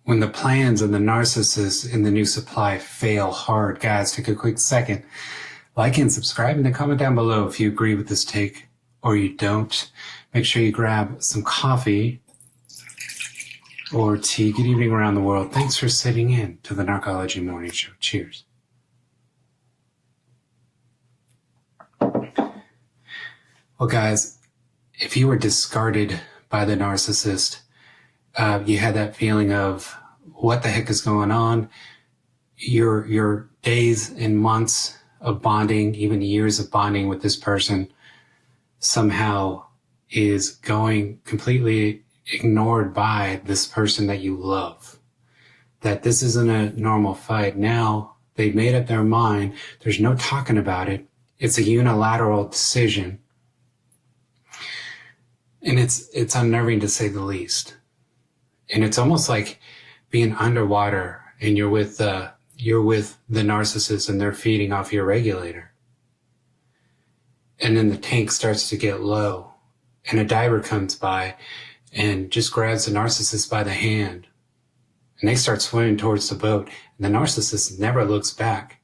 when the plans of the narcissist in the new supply fail hard. Guys, take a quick second. Like and subscribe and then comment down below if you agree with this take or you don't. Make sure you grab some coffee or tea. Good evening around the world. Thanks for sitting in to the Narcology Morning Show. Cheers. Well, guys, if you were discarded by the narcissist, you had that feeling of what the heck is going on. Your days and months of bonding, even years of bonding with this person somehow is going completely ignored by this person that you love. That this isn't a normal fight. Now they've made up their mind. There's no talking about it. It's a unilateral decision. And it's unnerving to say the least. And it's almost like being underwater and you're with the narcissist and they're feeding off your regulator. And then the tank starts to get low and a diver comes by and just grabs the narcissist by the hand. And they start swimming towards the boat and the narcissist never looks back.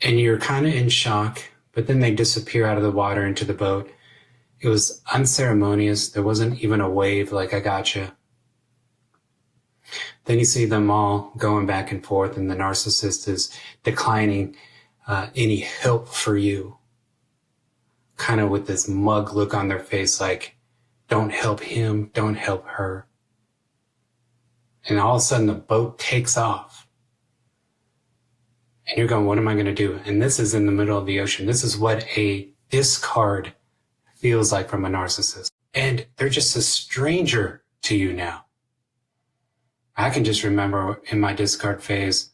And you're kind of in shock, but then they disappear out of the water into the boat. It was unceremonious. There wasn't even a wave like I gotcha. Then you see them all going back and forth and the narcissist is declining any help for you. Kind of with this mug look on their face like, don't help him, don't help her. And all of a sudden the boat takes off. And you're going, what am I going to do? And this is in the middle of the ocean. This is what a discard feels like from a narcissist. And they're just a stranger to you now. I can just remember in my discard phase,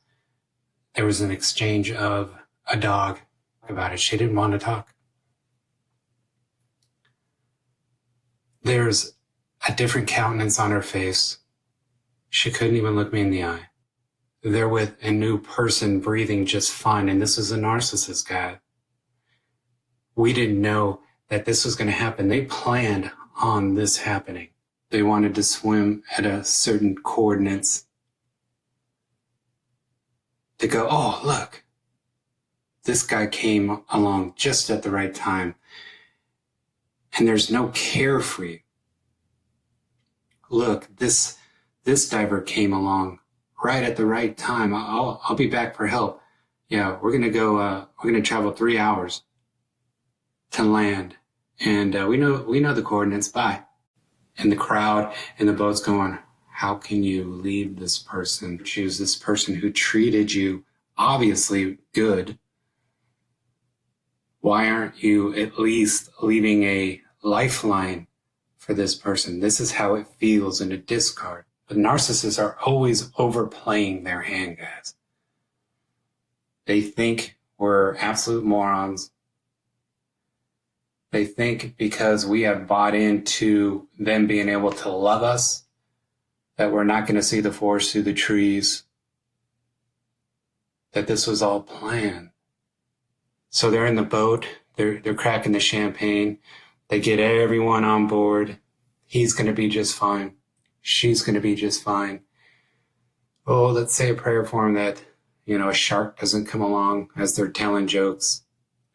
there was an exchange of a dog about it. She didn't want to talk. There's a different countenance on her face. She couldn't even look me in the eye. They're with a new person breathing just fine. And this is a narcissist guy. We didn't know that this was going to happen. They planned on this happening. They wanted to swim at a certain coordinates to go, oh, look, this guy came along just at the right time. And there's no care for you. Look, this diver came along right at the right time. I'll be back for help. Yeah, we're going to travel 3 hours to land. And we know the coordinates. Bye. And the crowd and the boat's going, how can you leave this person? Choose this person who treated you obviously good. Why aren't you at least leaving a lifeline for this person? This is how it feels in a discard. But narcissists are always overplaying their hand, guys. They think we're absolute morons. They think because we have bought into them being able to love us, that we're not going to see the forest through the trees, that this was all planned. So they're in the boat, they're cracking the champagne, they get everyone on board. He's going to be just fine. She's going to be just fine. Oh, let's say a prayer for him that, a shark doesn't come along as they're telling jokes.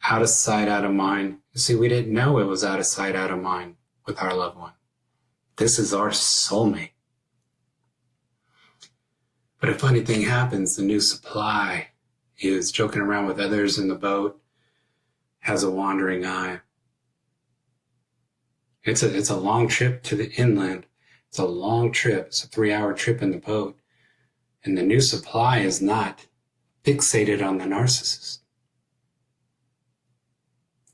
Out of sight, out of mind. You see, we didn't know it was out of sight, out of mind with our loved one. This is our soulmate. But a funny thing happens. The new supply is joking around with others in the boat, has a wandering eye. It's a long trip to the inland. It's a long trip. It's a 3-hour trip in the boat. And the new supply is not fixated on the narcissist.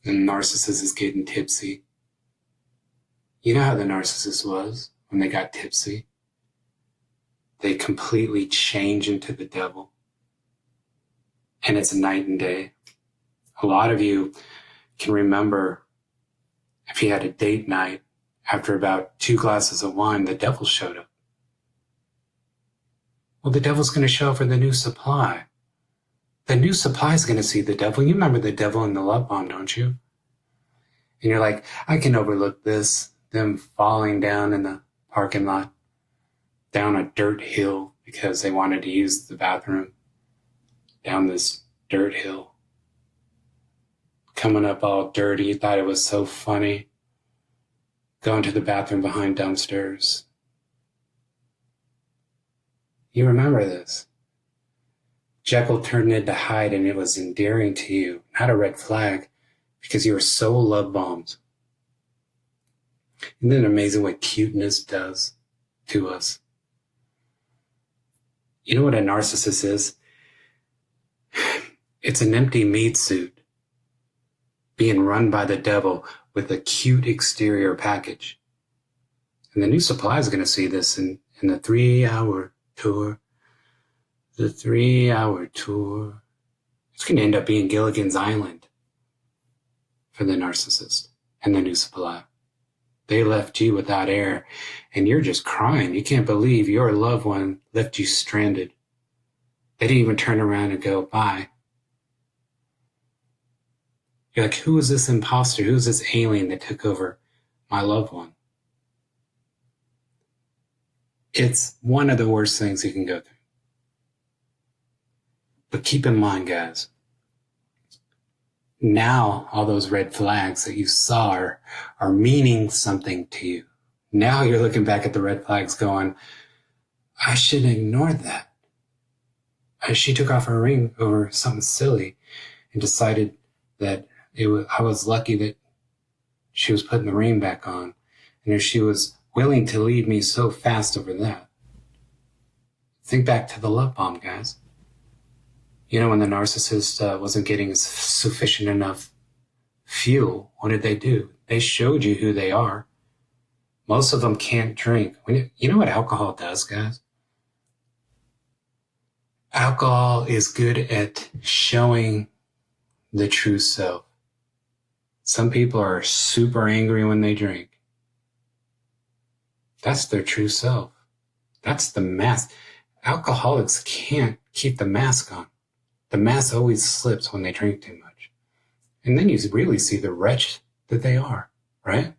And the narcissist is getting tipsy. You know how the narcissist was when they got tipsy? They completely change into the devil. And it's night and day. A lot of you can remember if you had a date night, after about 2 glasses of wine, the devil showed up. Well, the devil's going to show up for the new supply. The new supply is going to see the devil. You remember the devil in the love bomb, don't you? And you're like, I can overlook this, them falling down in the parking lot. down a dirt hill because they wanted to use the bathroom down this dirt hill. Coming up all dirty, thought it was so funny. Going to the bathroom behind dumpsters. You remember this. Jekyll turned into Hyde and it was endearing to you, not a red flag, because you were so love bombed. Isn't it amazing what cuteness does to us? You know what a narcissist is? It's an empty meat suit being run by the devil with a cute exterior package. And the new supply is going to see this in the 3-hour tour. The 3-hour tour. It's going to end up being Gilligan's Island for the narcissist and the new supply. They left you without air, and you're just crying. You can't believe your loved one left you stranded. They didn't even turn around and go, bye. You're like, who is this imposter? Who is this alien that took over my loved one? It's one of the worst things you can go through. But keep in mind, guys, now all those red flags that you saw are meaning something to you. Now you're looking back at the red flags going, I shouldn't ignore that. She took off her ring over something silly and decided that I was lucky that she was putting the ring back on. And if she was willing to leave me so fast over that. Think back to the love bomb, guys. You know, when the narcissist wasn't getting sufficient enough fuel, what did they do? They showed you who they are. Most of them can't drink. You know what alcohol does, guys? Alcohol is good at showing the true self. Some people are super angry when they drink. That's their true self. That's the mask. Alcoholics can't keep the mask on. The mask always slips when they drink too much. And then you really see the wretch that they are, right?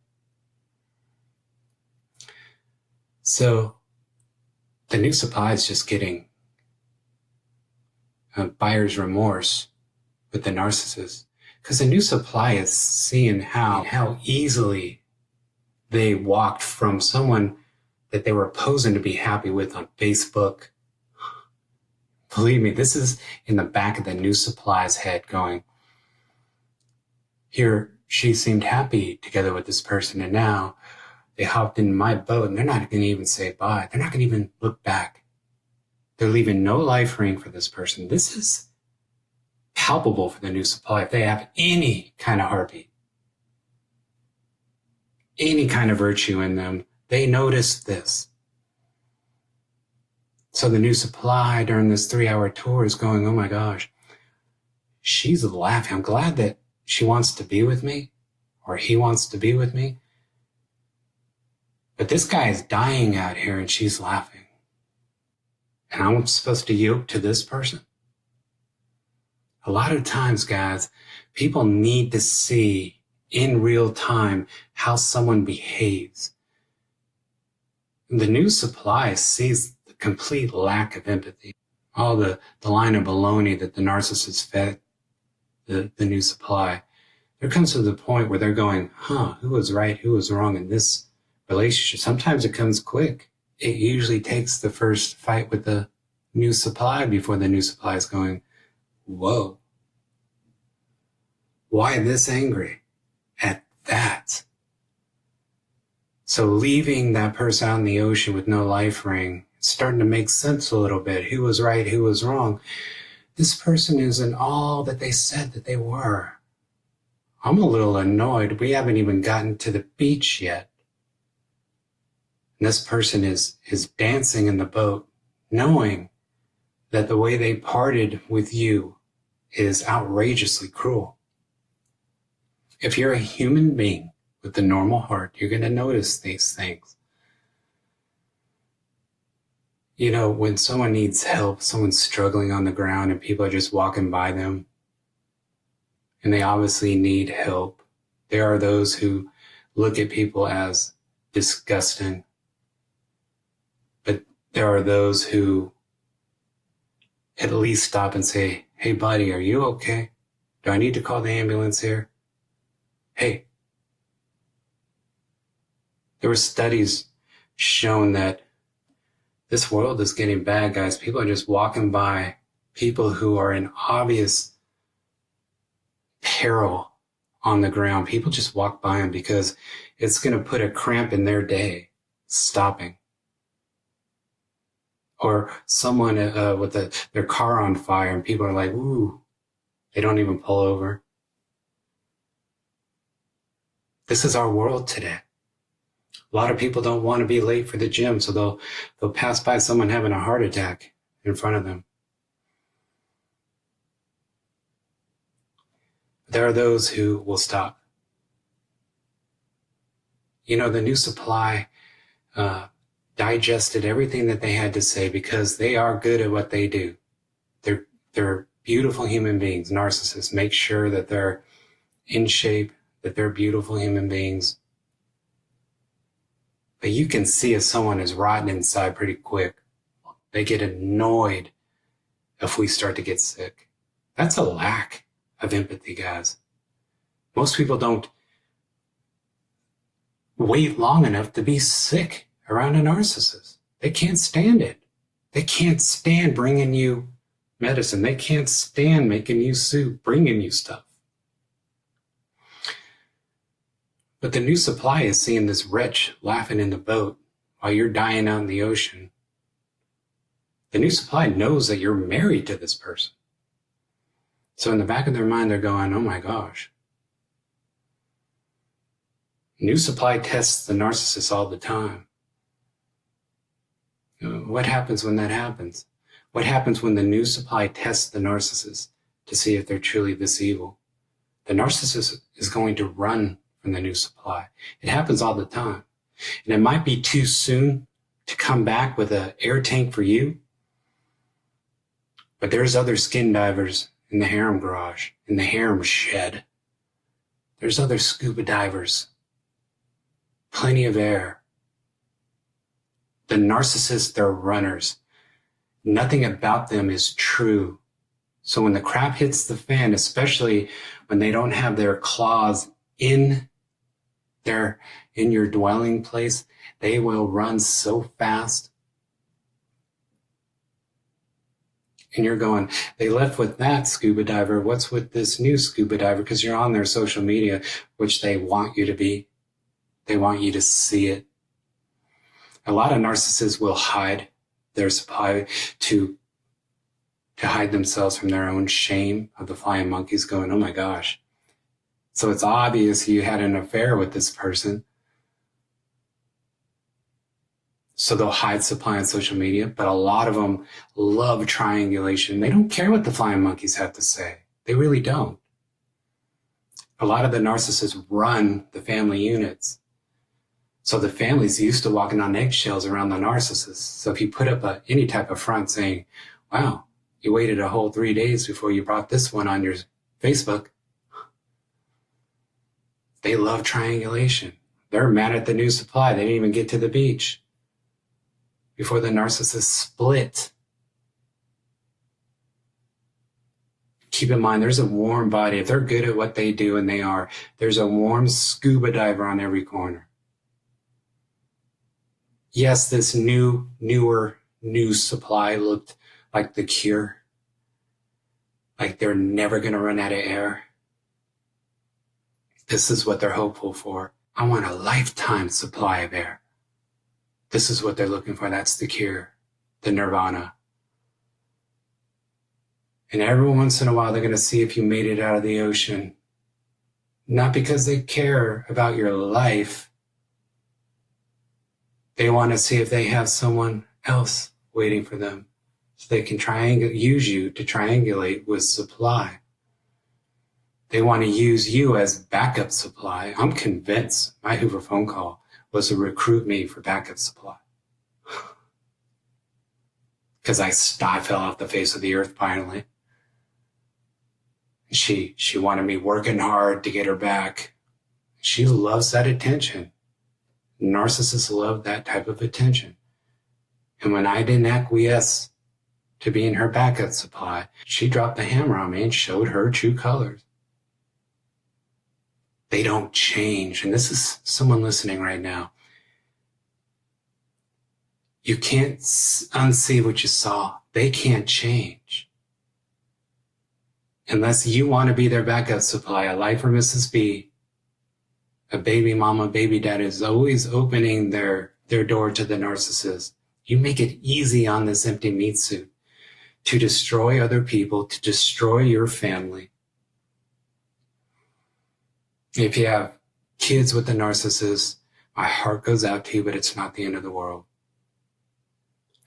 So the new supply is just getting buyer's remorse with the narcissist. Because the new supply is seeing how easily they walked from someone that they were posing to be happy with on Facebook. Believe me, this is in the back of the new supply's head going, here, she seemed happy together with this person, and now they hopped in my boat, and they're not going to even say bye. They're not going to even look back. They're leaving no life ring for this person. This is palpable for the new supply. If they have any kind of heartbeat, any kind of virtue in them, they notice this. So the new supply during this 3-hour tour is going, oh my gosh, she's laughing. I'm glad that she wants to be with me, or he wants to be with me. But this guy is dying out here and she's laughing. And I'm supposed to yoke to this person? A lot of times, guys, people need to see in real time how someone behaves. The new supply sees the complete lack of empathy. All the line of baloney that the narcissist fed the new supply. There comes to the point where they're going, who was right, who was wrong in this relationship? Sometimes it comes quick. It usually takes the first fight with the new supply before the new supply is going, whoa, why this angry at that? So leaving that person out in the ocean with no life ring, it's starting to make sense a little bit. Who was right, who was wrong? This person isn't all that they said that they were. I'm a little annoyed. We haven't even gotten to the beach yet. And this person is dancing in the boat, knowing that the way they parted with you is outrageously cruel. If you're a human being with a normal heart, you're going to notice these things. You know, when someone needs help, someone's struggling on the ground and people are just walking by them and they obviously need help. There are those who look at people as disgusting. But there are those who at least stop and say, hey, buddy, are you okay? Do I need to call the ambulance here? Hey, there were studies shown that this world is getting bad, guys. People are just walking by people who are in obvious peril on the ground. People just walk by them because it's going to put a cramp in their day, stopping. Or someone with their car on fire and people are like, ooh, they don't even pull over. This is our world today. A lot of people don't want to be late for the gym, so they'll pass by someone having a heart attack in front of them. There are those who will stop. You know, the new supply digested everything that they had to say because they are good at what they do. They're beautiful human beings. Narcissists make sure that they're in shape, that they're beautiful human beings. But you can see if someone is rotten inside pretty quick. They get annoyed if we start to get sick. That's a lack of empathy, guys. Most people don't wait long enough to be sick around a narcissist. They can't stand it. They can't stand bringing you medicine. They can't stand making you soup, bringing you stuff. But the new supply is seeing this wretch laughing in the boat while you're dying out in the ocean. The new supply knows that you're married to this person. So in the back of their mind, they're going, oh my gosh. New supply tests the narcissist all the time. What happens when that happens? What happens when the new supply tests the narcissist to see if they're truly this evil? The narcissist is going to run from the new supply. It happens all the time. And it might be too soon to come back with an air tank for you, but there's other skin divers in the harem garage, in the harem shed. There's other scuba divers. Plenty of air. The narcissists, they're runners. Nothing about them is true. So when the crap hits the fan, especially when they don't have their claws in your dwelling place, they will run so fast. And you're going, they left with that scuba diver. What's with this new scuba diver? Because you're on their social media, which they want you to be. They want you to see it. A lot of narcissists will hide their supply to hide themselves from their own shame of the flying monkeys going, oh my gosh. So it's obvious you had an affair with this person. So they'll hide supply on social media, but a lot of them love triangulation. They don't care what the flying monkeys have to say. They really don't. A lot of the narcissists run the family units. So the family's used to walking on eggshells around the narcissist. So if you put up any type of front saying, wow, you waited a whole 3 days before you brought this one on your Facebook. They love triangulation. They're mad at the new supply. They didn't even get to the beach before the narcissist split. Keep in mind, there's a warm body. If they're good at what they do, and they are, there's a warm scuba diver on every corner. Yes, this newer supply looked like the cure. Like they're never going to run out of air. This is what they're hopeful for. I want a lifetime supply of air. This is what they're looking for. That's the cure, the nirvana. And every once in a while, they're going to see if you made it out of the ocean. Not because they care about your life. They want to see if they have someone else waiting for them. So they can use you to triangulate with supply. They want to use you as backup supply. I'm convinced my Hoover phone call was to recruit me for backup supply. Because I fell off the face of the earth finally. She wanted me working hard to get her back. She loves that attention. Narcissists love that type of attention. And when I didn't acquiesce to being her backup supply, she dropped the hammer on me and showed her true colors. They don't change. And this is someone listening right now. You can't unsee what you saw. They can't change. Unless you want to be their backup supply, a life for Mrs. B, a baby mama, baby dad is always opening their door to the narcissist. You make it easy on this empty meat suit to destroy other people, to destroy your family. If you have kids with the narcissist, my heart goes out to you, but it's not the end of the world.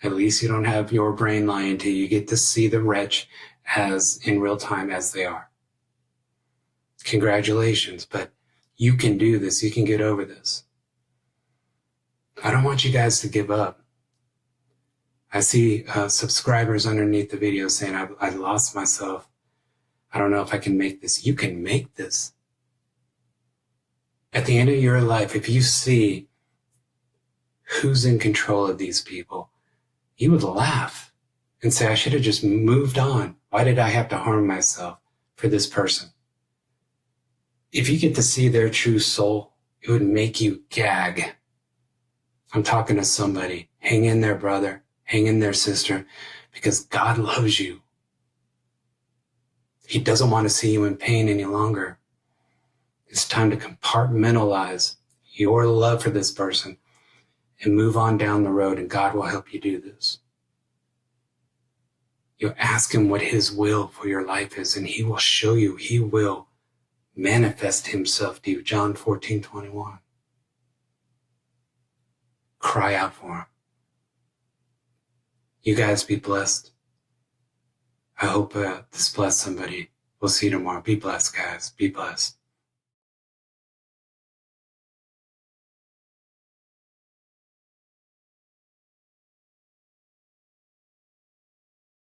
At least you don't have your brain lying to you. You get to see the wretch as in real time as they are. Congratulations, but you can do this. You can get over this. I don't want you guys to give up. I see subscribers underneath the video saying, I lost myself. I don't know if I can make this. You can make this. At the end of your life, if you see who's in control of these people, you would laugh and say, I should have just moved on. Why did I have to harm myself for this person? If you get to see their true soul, it would make you gag. I'm talking to somebody. Hang in there, brother. Hang in there, sister, because God loves you. He doesn't want to see you in pain any longer. It's time to compartmentalize your love for this person and move on down the road, and God will help you do this. You ask him what his will for your life is, and he will show you. He will manifest himself to you. John 14:21. Cry out for him. You guys be blessed. I hope this blessed somebody. We'll see you tomorrow. Be blessed, guys. Be blessed.